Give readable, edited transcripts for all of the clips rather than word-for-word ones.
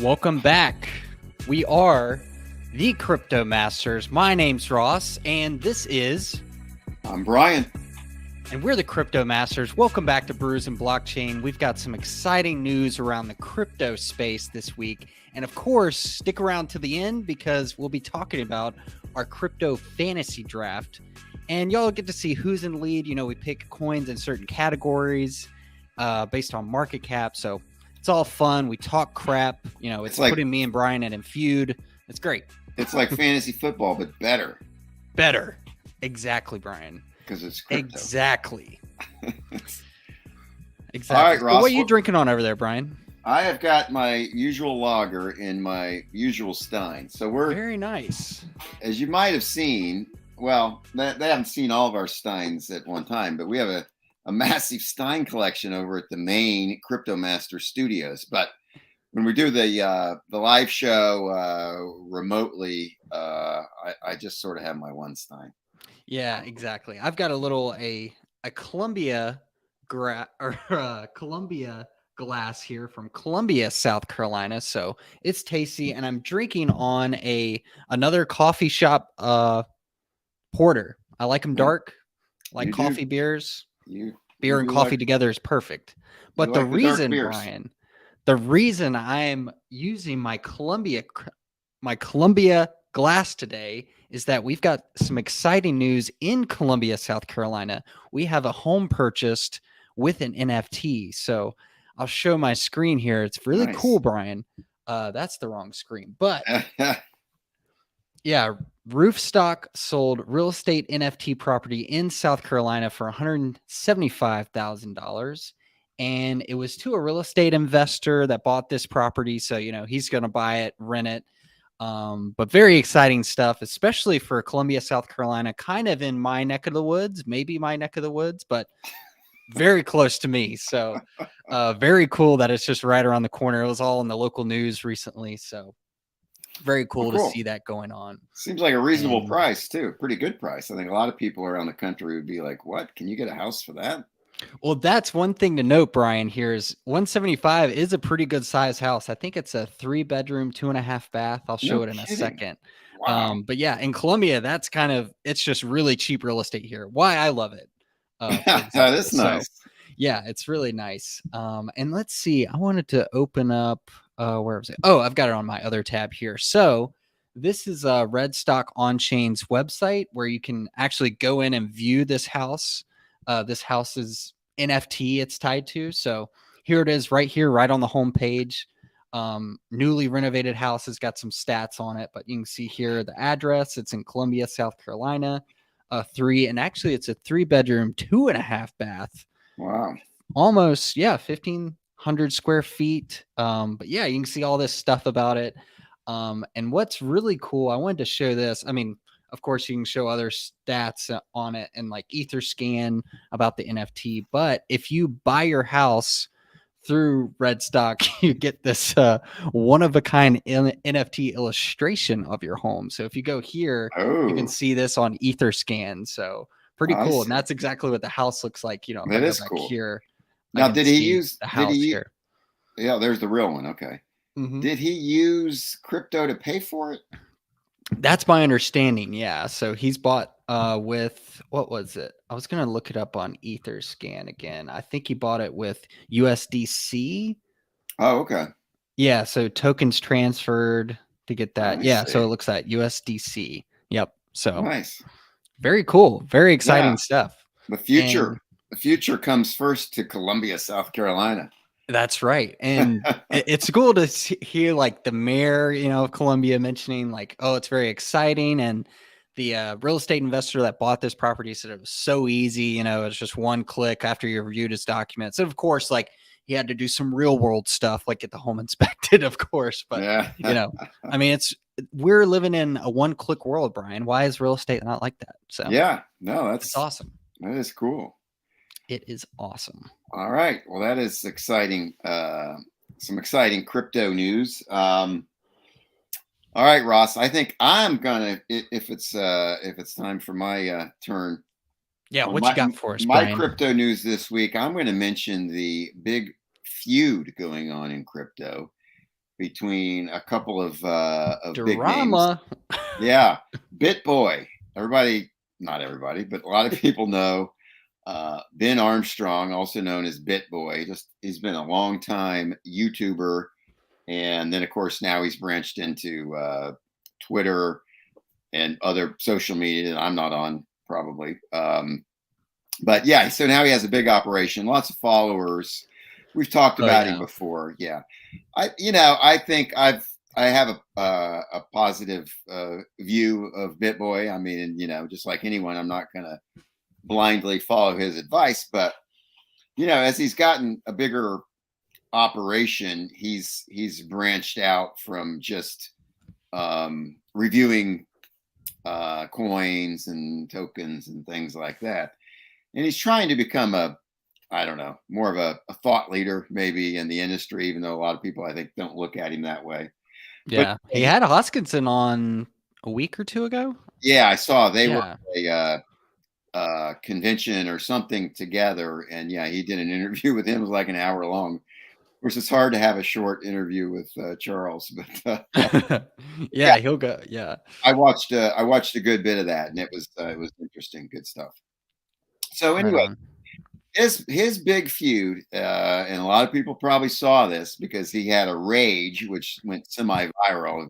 Welcome back. We are the Crypto Masters. My name's Ross, and this is... I'm Brian. And we're the Crypto Masters. Welcome back to Brews and Blockchain. We've got some exciting news around the crypto space this week. And of course, stick around to the end because we'll be talking about our crypto fantasy draft. And y'all get to see who's in the lead. You know, we pick coins in certain categories based on market cap. So it's all fun. We talk crap. You know, it's like putting me and Brian in a feud. It's great. It's like fantasy football, but better. Better. Exactly, Brian. Because it's crypto. Exactly. All right, Ross. What are you drinking on over there, Brian? I have got my usual lager in my usual stein. So we're very nice. As you might have seen, well, they haven't seen all of our steins at one time, but we have a massive stein collection over at the main Crypto Master Studios. But when we do the live show remotely, I just sort of have my one stein. Yeah, exactly. I've got a Columbia Columbia glass here from Columbia, South Carolina. So it's tasty, and I'm drinking on another coffee shop porter. I like them dark, like coffee beers. Beer and coffee together is perfect. But the reason, Brian, the reason I'm using my Columbia glass today is that we've got some exciting news in Columbia, South Carolina. We have a home purchased with an NFT. So I'll show my screen here. It's really cool, Brian. That's the wrong screen, but yeah, Roofstock sold real estate NFT property in South Carolina for $175,000. And it was to a real estate investor that bought this property. So, you know, he's going to buy it, rent it. But very exciting stuff, especially for Columbia, South Carolina, kind of in my neck of the woods, maybe my neck of the woods, but very close to me. So very cool that it's just right around the corner. It was all in the local news recently. So very cool to see that going on. Seems like a reasonable price too. Pretty good price. I think a lot of people around the country would be like, what? Can you get a house for that? Well, that's one thing to note, Brian, here is 175 is a pretty good size house. I think it's a 3-bedroom, 2.5 bath. I'll show it in a second. Wow. But yeah, in Columbia, it's just really cheap real estate here. Why I love it. That's nice. Yeah, it's really nice. And let's see, I wanted to open up, where was it? Oh, I've got it on my other tab here. So this is Redstock On-Chain's website where you can actually go in and view this house. This house's NFT it's tied to. So here it is right here, right on the home page. Newly renovated house has got some stats on it, but you can see here the address. It's in Columbia, South Carolina. And actually it's a 3-bedroom, 2.5 bath. Wow. Almost, 1,500 square feet. But yeah, you can see all this stuff about it. And what's really cool, I wanted to show this. I mean, of course, you can show other stats on it and like Etherscan about the NFT. But if you buy your house through Redstock, you get this one-of-a-kind NFT illustration of your home. So if you go here, you can see this on Etherscan. So pretty cool. And that's exactly what the house looks like. You know, that is cool. Here. Now, did he use the house here? Yeah, there's the real one. Okay. Mm-hmm. Did he use crypto to pay for it? That's my understanding. Yeah. So he's bought with, what was it? I was going to look it up on Etherscan again. I think he bought it with USDC. Oh, okay. Yeah. So tokens transferred to get that. So it looks like USDC. Yep. So nice. Very cool. Very exciting stuff. The future comes first to Columbia, South Carolina. That's right. And it's cool to hear like the mayor, of Columbia mentioning like, oh, it's very exciting. And the real estate investor that bought this property said it was so easy. It's just one click after you reviewed his documents. And of course, like he had to do some real world stuff, like get the home inspected, of course. But, I mean, we're living in a one-click world, Brian. Why is real estate not like that? So that's awesome. That is cool. It is awesome. All right. Well, that is exciting. Some exciting crypto news. All right, Ross. I think I'm gonna, if it's time for my turn. Yeah. What you got for us, My Brian? crypto news this week. I'm going to mention the big feud going on in crypto between a couple of big names. Drama. Yeah, BitBoy. Everybody, not everybody, but a lot of people know Ben Armstrong, also known as BitBoy. Just he's been a long time YouTuber, and then of course now he's branched into Twitter and other social media that I'm not on probably. But yeah, so now he has a big operation, lots of followers. We've talked about him before. Yeah, I think I have a positive view of BitBoy. I mean, and, just like anyone, I'm not going to blindly follow his advice, but as he's gotten a bigger operation, he's branched out from just reviewing coins and tokens and things like that, and he's trying to become more of a thought leader maybe in the industry, even though a lot of people I think don't look at him that way. Yeah, but he had Hoskinson on a week or two ago. Yeah, I saw they were at a convention or something together, and yeah, he did an interview with him. It was like an hour long. Of course, it's hard to have a short interview with Charles, but yeah, he'll go. Yeah, I watched a good bit of that, and it was interesting, good stuff. So anyway, his big feud, and a lot of people probably saw this because he had a rage which went semi-viral.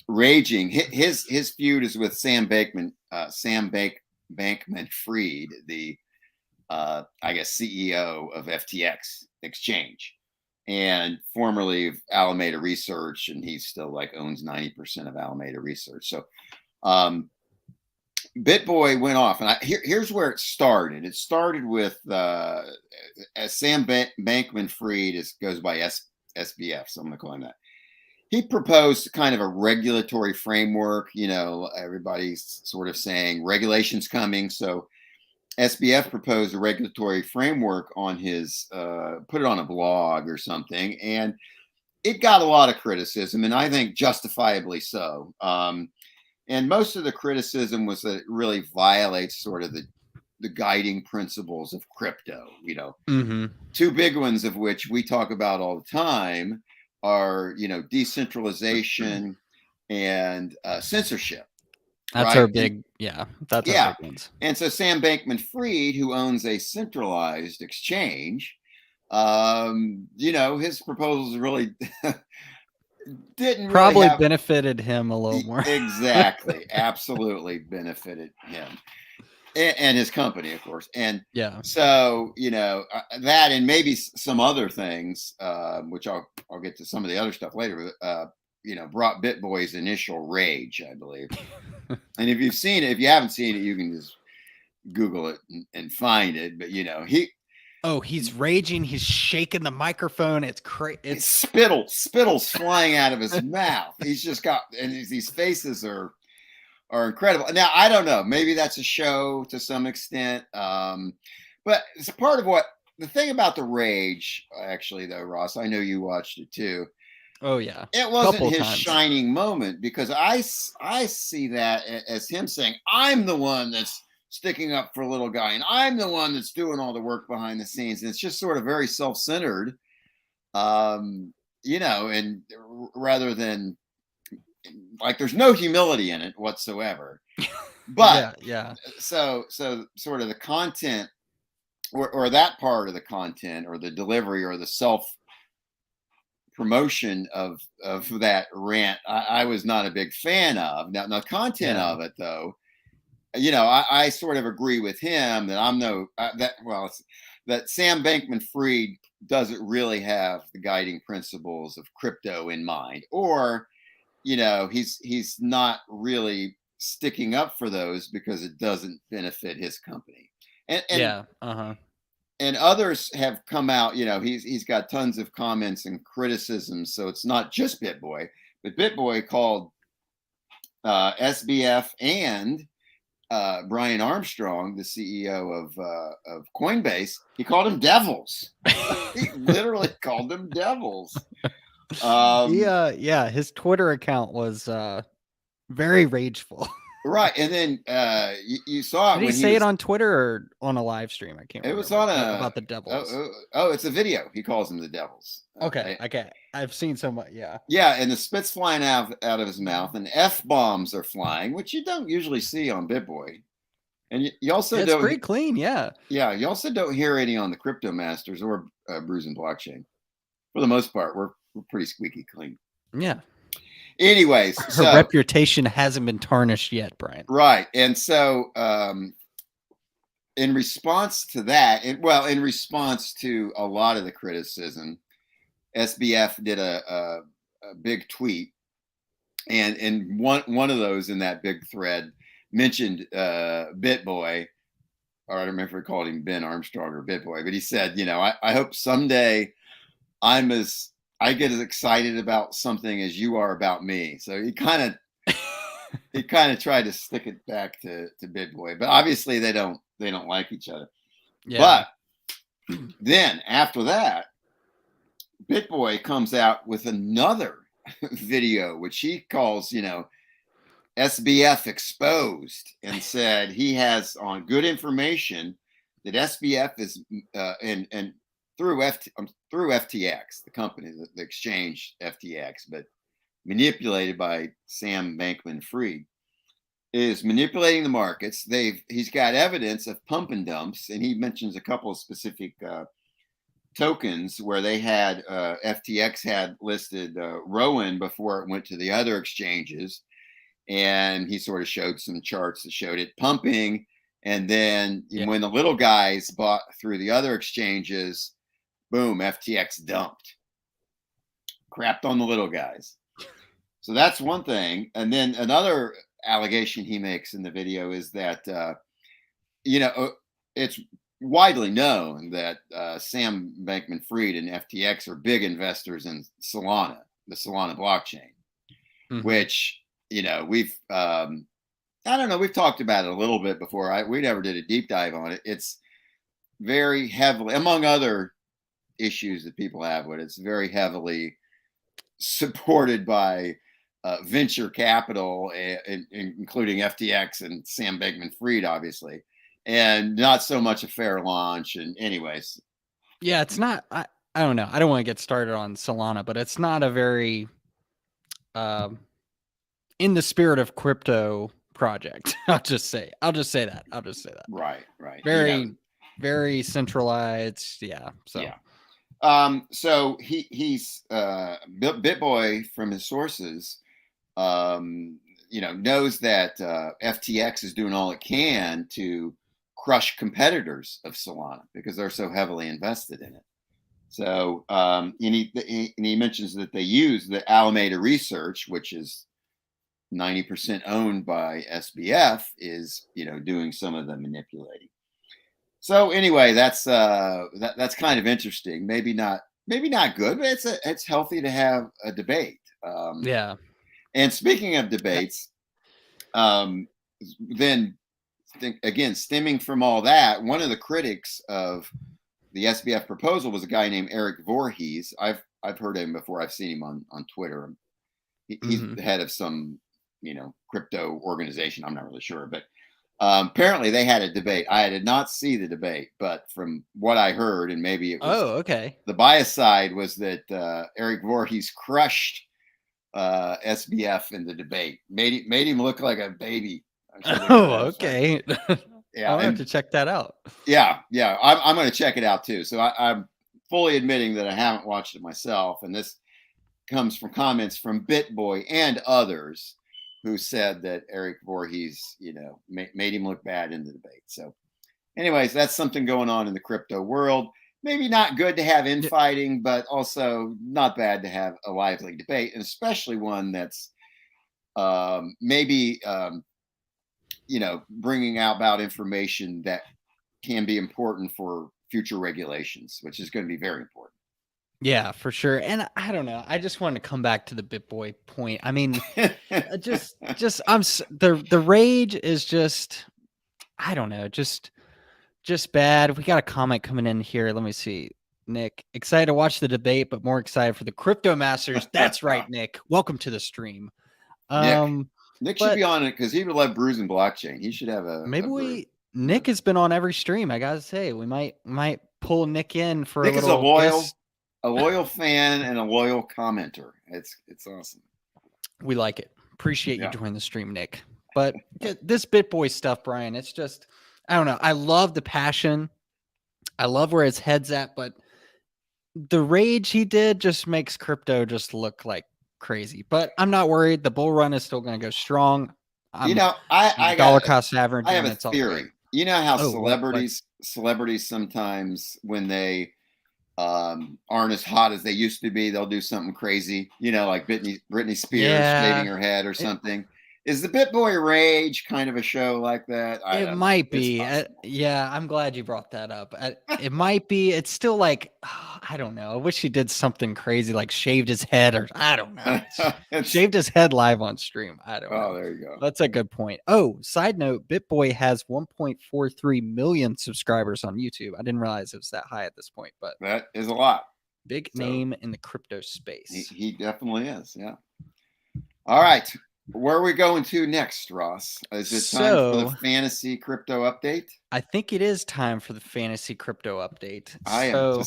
Raging, his feud is with Sam Bankman-Fried, the I guess CEO of FTX Exchange, and formerly of Alameda Research, and he still owns 90% of Alameda Research. So BitBoy went off, and here's where it started. It started with as Sam Bankman-Fried goes by SBF, so I'm going to call him that. He proposed kind of a regulatory framework. Everybody's sort of saying regulations coming. So SBF proposed a regulatory framework on his, put it on a blog or something. And it got a lot of criticism, and I think justifiably so. And most of the criticism was that it really violates sort of the guiding principles of crypto. Two big ones of which we talk about all the time are decentralization and censorship. That's our big that's our big ones. And so Sam Bankman-Fried, who owns a centralized exchange, his proposals really didn't probably benefited him a little more. Exactly, absolutely benefited him and his company, of course. And so that, and maybe some other things, which I'll get to some of the other stuff later, brought BitBoy's initial rage, I believe. And if you haven't seen it, you can just Google it and find it. But he's raging. He's shaking the microphone. It's crazy. It's spittles flying out of his mouth. He's just got, and these faces are incredible. Now, I don't know. Maybe that's a show to some extent. But it's part of the thing about the rage, actually, though, Ross, I know you watched it too. Oh, yeah. It wasn't his shining moment, because I see that as him saying, I'm the one that's sticking up for a little guy, and I'm the one that's doing all the work behind the scenes. And it's just sort of very self-centered, and rather than there's no humility in it whatsoever. But so sort of the content or that part of the content or the delivery or the self promotion of that rant, I was not a big fan of. Now the content of it, though, I sort of agree with him that that Sam Bankman-Fried doesn't really have the guiding principles of crypto in mind, or he's not really sticking up for those because it doesn't benefit his company. And others have come out, he's got tons of comments and criticisms. So it's not just BitBoy, but BitBoy called SBF and Brian Armstrong, the CEO of Coinbase, he called them devils. He literally called them devils. His Twitter account was very rageful. Right, and then you saw it Did he when say it on Twitter or on a live stream? I can't it was remember. on a About the Devils. it's a video. He calls them the Devils. Okay. I've seen so much. Yeah. Yeah, and the spit's flying out of his mouth, and F bombs are flying, which you don't usually see on BitBoy. And you also It's don't. pretty clean. Yeah. Yeah, you also don't hear any on the Crypto Masters or Brews and Blockchain. For the most part, we're pretty squeaky clean. Yeah. Anyways, Her reputation hasn't been tarnished yet, Brian. Right, and so in response to that, in response to a lot of the criticism, SBF did a big tweet, and one of those in that big thread mentioned BitBoy, or I don't remember if we called him Ben Armstrong or BitBoy, but he said, I hope someday I get as excited about something as you are about me. So he kind of tried to stick it back to BitBoy, but obviously they don't like each other. Yeah. But then after that, BitBoy comes out with another video, which he calls, SBF Exposed, and said he has on good information that SBF is and through FTX, the company, the exchange FTX, but manipulated by Sam Bankman-Fried, is manipulating the markets. He's got evidence of pump and dumps, and he mentions a couple of specific tokens where they had FTX had listed Rowan before it went to the other exchanges, and he sort of showed some charts that showed it pumping, and then when the little guys bought through the other exchanges, boom, FTX dumped, crapped on the little guys. So that's one thing. And then another allegation he makes in the video is that it's widely known that Sam Bankman-Fried and FTX are big investors in Solana, the Solana blockchain, which we've I don't know, we've talked about it a little bit before. We never did a deep dive on it. It's very heavily, among other issues that people have with it, it's very heavily supported by venture capital, including FTX and Sam Bankman-Fried, obviously, and not so much a fair launch. And anyways, yeah, it's not. I don't know. I don't want to get started on Solana, but it's not a very in the spirit of crypto project. I'll just say that. Right. Very, very centralized. Yeah. So. Yeah. So he's BitBoy from his sources, knows that FTX is doing all it can to crush competitors of Solana because they're so heavily invested in it. So, and he mentions that they use the Alameda Research, which is 90% owned by SBF, is doing some of the manipulating. So anyway, that's kind of interesting. Maybe not good, but it's healthy to have a debate. Yeah. And speaking of debates, then again, stemming from all that, one of the critics of the SBF proposal was a guy named Eric Voorhees. I've heard him before. I've seen him on Twitter. He's the head of some crypto organization. I'm not really sure, but apparently they had a debate. I did not see the debate, but from what I heard, and maybe it was okay. The bias side was that Eric Voorhees crushed SBF in the debate, made him look like a baby. Okay. Yeah, I'll have to check that out. Yeah, I'm going to check it out too. So I'm fully admitting that I haven't watched it myself, and this comes from comments from BitBoy and others who said that Eric Voorhees, made him look bad in the debate. So, anyways, that's something going on in the crypto world. Maybe not good to have infighting, but also not bad to have a lively debate, and especially one that's maybe bringing out about information that can be important for future regulations, which is going to be very important. Yeah, for sure. And I don't know. I just want to come back to the BitBoy point. I mean, the rage is just, I don't know, just bad. We got a comment coming in here. Let me see. Nick, excited to watch the debate, but more excited for the Crypto Masters. That's right, Nick. Welcome to the stream. Nick. Nick should But be on it because he would love Brews and blockchain. He should have a maybe brew. Nick has been on every stream. I gotta say, we might pull Nick in for Nick a is little guest. a loyal fan and a loyal commenter. It's awesome. We like it. Appreciate you Yeah. joining the stream, Nick. But this BitBoy stuff, Brian, it's just, I don't know. I love the passion. I love where his head's at, but the rage he did just makes crypto just look like crazy. But I'm not worried. The bull run is still going to go strong. You know, I dollar got cost average. I have and a it's all theory. great. You know how Oh, celebrities sometimes when they aren't as hot as they used to be, they'll do something crazy. You know, like Britney Spears shaving her head or something. Is the BitBoy Rage kind of a show like that? It might be. Yeah, I'm glad you brought that up. It might be. It's still like, I don't know. I wish he did something crazy, like shaved his head or I don't know. Shaved his head live on stream. I don't know. Oh, there you go. That's a good point. Oh, side note, BitBoy has 1.43 million subscribers on YouTube. I didn't realize it was that high at this point, but that is a lot. Big name in the crypto space. He definitely is. Yeah. All right. Where are we going to next, Ross? Is it time for the fantasy crypto update? I think it is time for the fantasy crypto update.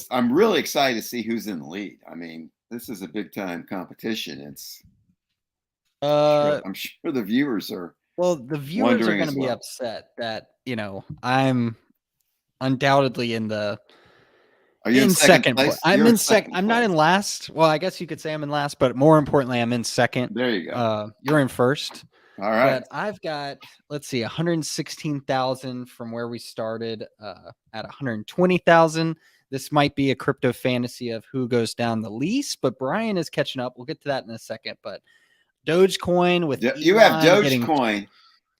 I'm really excited to see who's in the lead. I mean, this is a big time competition. It's I'm sure the viewers are. Well, the viewers are going to be upset that, you know, I'm undoubtedly in the Are you in second place? I'm in second. I'm not in last. Well, I guess you could say I'm in last, but more importantly, I'm in second. There you go. You're in first. All right. But I've got, let's see, 116,000 from where we started at 120,000. This might be a crypto fantasy of who goes down the least, but Brian is catching up. We'll get to that in a second. But Dogecoin with you have Dogecoin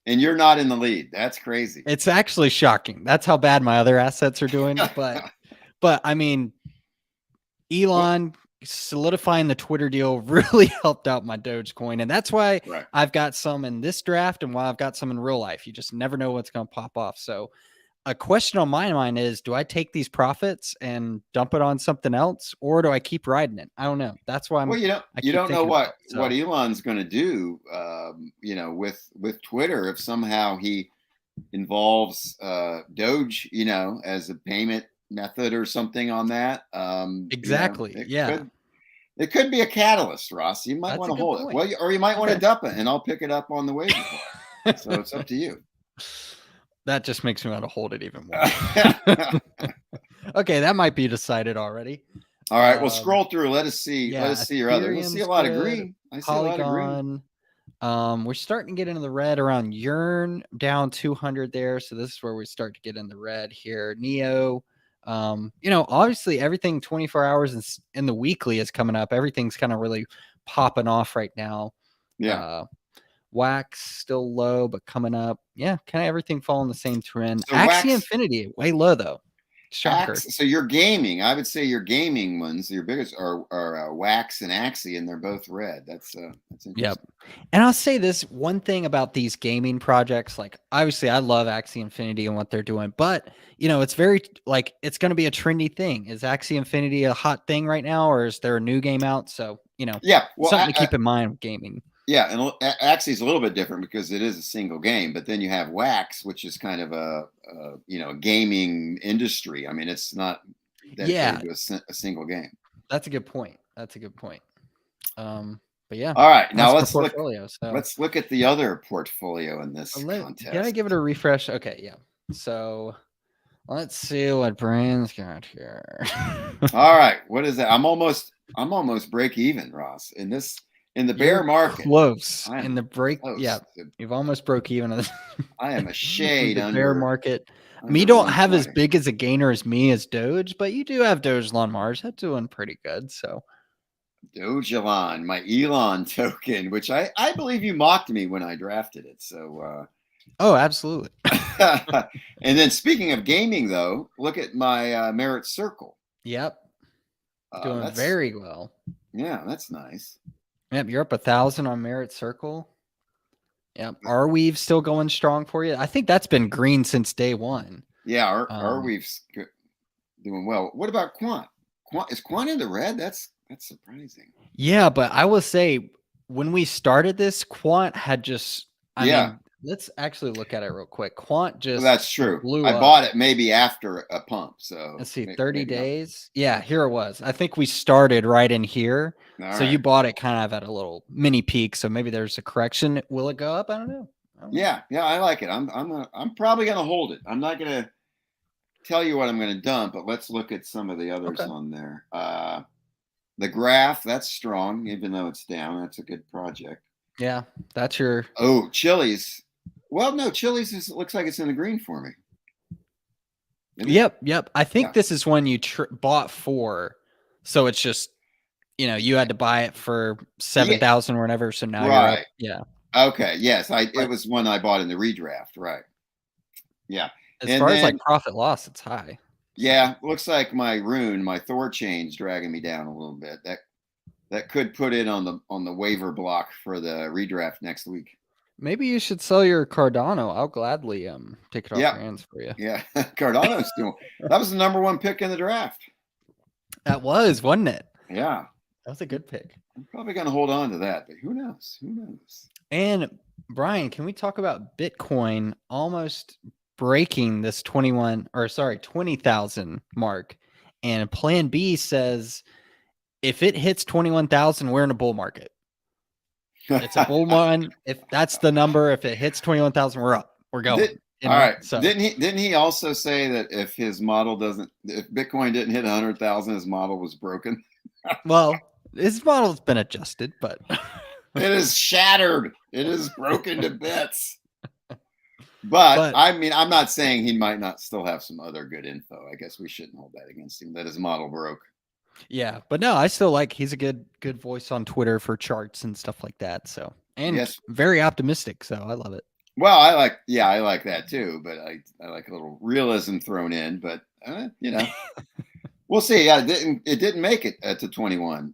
and you're not in the lead. That's crazy. It's actually shocking. That's how bad my other assets are doing. But I mean, Elon solidifying the Twitter deal really helped out my Dogecoin. And that's why I've got some in this draft and why I've got some in real life. You just never know what's going to pop off. So a question on my mind is, do I take these profits and dump it on something else, or do I keep riding it? I don't know. That's why I'm. Well, you don't know what Elon's going to do, you know, with Twitter if somehow he involves Doge, you know, as a payment method or something on that. Exactly. You know, it could be a catalyst, Ross. You might want to hold it. Well, or you might want to dump it, and I'll pick it up on the way. So it's up to you. That just makes me want to hold it even more. Okay, that might be decided already. All right, well, scroll through. Let us see. Yeah, let us see your other. We'll see a lot of green. I see Polygon, a lot of green. We're starting to get into the red around Yearn, down 200 there. So this is where we start to get in the red here. Neo, you know, obviously everything 24 hours in the weekly is coming up. Everything's kind of really popping off right now. Yeah. Wax still low, but coming up. Yeah, kind of everything following the same trend. So Axie Infinity, way low though. Shocker. So your gaming, I would say your gaming ones, your biggest are Wax and Axie, and they're both red. That's interesting. Yep. And I'll say this one thing about these gaming projects, like obviously I love Axie Infinity and what they're doing, but you know, it's very like it's going to be a trendy thing. Is Axie Infinity a hot thing right now, or is there a new game out? So, you know, something to keep in mind with gaming. Yeah, and Axie's a little bit different because it is a single game, but then you have Wax, which is kind of a you know, gaming industry. I mean, it's not dedicated to a single game. That's a good point. But yeah. All right, now let's look at the other portfolio in this contest. Can I give it a refresh? Okay, yeah. So let's see what Brian's got here. All right, what is that? I'm almost break even, Ross, in the bear market. Close. In the break. Close. Yeah. You've almost broke even. I am a shade under bear market. You don't have as big as a gainer as me as Doge, but you do have Doge Elon Mars. That's doing pretty good. So Doge Elon, my Elon token, which I believe you mocked me when I drafted it. So oh, absolutely. And then speaking of gaming though, look at my Merit Circle. Yep. Doing very well. Yeah, that's nice. Yep, you're up 1,000 on Merit Circle. Yep. Arweave still going strong for you. I think that's been green since day one. Yeah, Arweave's doing well. What about Quant? Is Quant in the red? That's surprising. Yeah, but I will say when we started this, Quant had just, I Yeah. mean, let's actually look at it real quick. Quant Well, just that's true. blew I up. bought it maybe after a pump. So Let's see, maybe 30 not. days. Yeah, here it was. I think we started right in here. All So right. you bought it kind of at a little mini peak. So maybe there's a correction. Will it go up? I don't know. Yeah, I like it. I'm probably gonna hold it. I'm not gonna tell you what I'm gonna dump, but let's look at some of the others Okay. on there. The graph, that's strong, even though it's down. That's a good project. Yeah, that's your. Oh, Chili's. Well, no, Chili's looks like it's in the green for me. Yep. I think this is when you bought for. So it's just, you had to buy it for 7,000 or whatever. So now you're up. Yeah. Okay. Yes, it was one I bought in the redraft. Right. Yeah. As far as like profit loss, it's high. Yeah, looks like my Thor chain's dragging me down a little bit. That could put it on the waiver block for the redraft next week. Maybe you should sell your Cardano. I'll gladly take it off your hands for you. Yeah, Cardano's still. That was the number 1 pick in the draft. That was, wasn't it? Yeah, that was a good pick. I'm probably going to hold on to that, but who knows? And Brian, can we talk about Bitcoin almost breaking this 20,000 mark? And Plan B says if it hits 21,000, we're in a bull market. It's a bull run. If that's the number, if it hits 21,000, we're up. We're going. All right. So didn't he also say that if Bitcoin didn't hit 100,000, his model was broken? Well, his model's been adjusted, but it is shattered. It is broken to bits. But I mean, I'm not saying he might not still have some other good info. I guess we shouldn't hold that against him, that his model broke. Yeah, but no, I still like, he's a good voice on Twitter for charts and stuff like that. So, and very optimistic. So I love it. Well, I like that too, but I like a little realism thrown in, but we'll see. Yeah, it didn't make it to 21.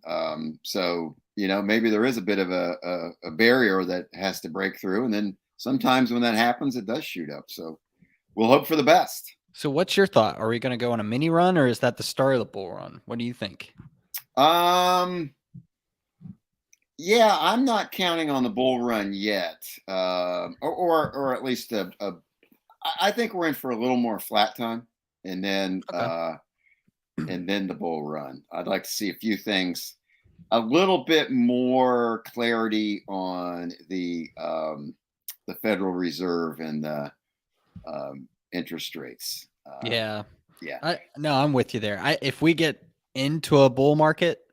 So, maybe there is a bit of a barrier that has to break through. And then sometimes when that happens, it does shoot up. So we'll hope for the best. So what's your thought? Are we going to go on a mini run, or is that the start of the bull run? What do you think? Yeah, I'm not counting on the bull run yet, or at least I think we're in for a little more flat time, and then the bull run. I'd like to see a few things, a little bit more clarity on the Federal Reserve and the interest rates. I'm with you there. If we get into a bull market,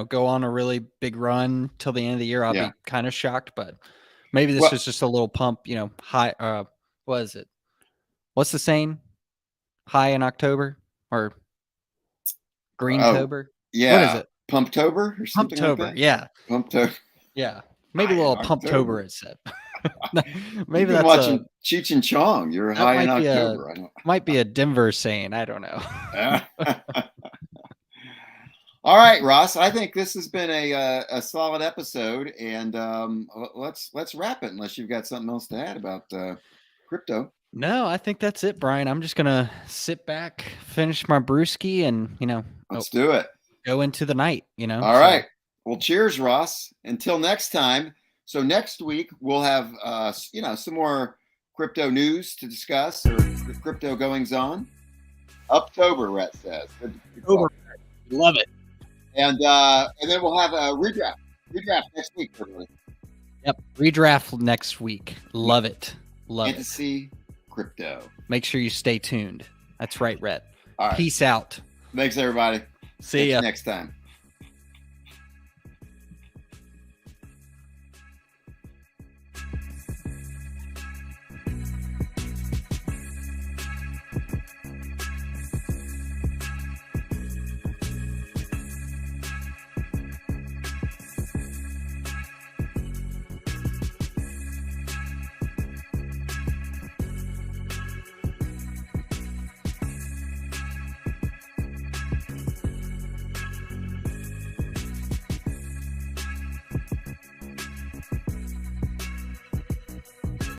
go on a really big run till the end of the year, I'll be kind of shocked, but maybe this was just a little pump, high. What is it? What's the saying? High in October or Greentober? Yeah. What is it? Pumptober or something like that? Yeah. Pumptober. Yeah. Maybe a little Pumptober, it said. Maybe that's watching Cheech and Chong. You're high in October. Might be a Denver saying. I don't know. All right, Ross. I think this has been a solid episode, and let's wrap it. Unless you've got something else to add about crypto. No, I think that's it, Brian. I'm just gonna sit back, finish my brewski, and let's do it. Go into the night. All right. Well, cheers, Ross. Until next time. So next week we'll have some more crypto news to discuss, or crypto goings on. October, Rhett says. October. Love it. And then we'll have a redraft next week, everybody. Yep, redraft next week. Love it. Fantasy crypto. Make sure you stay tuned. That's right, Rhett. All right. Peace out. Thanks, everybody. See ya next time.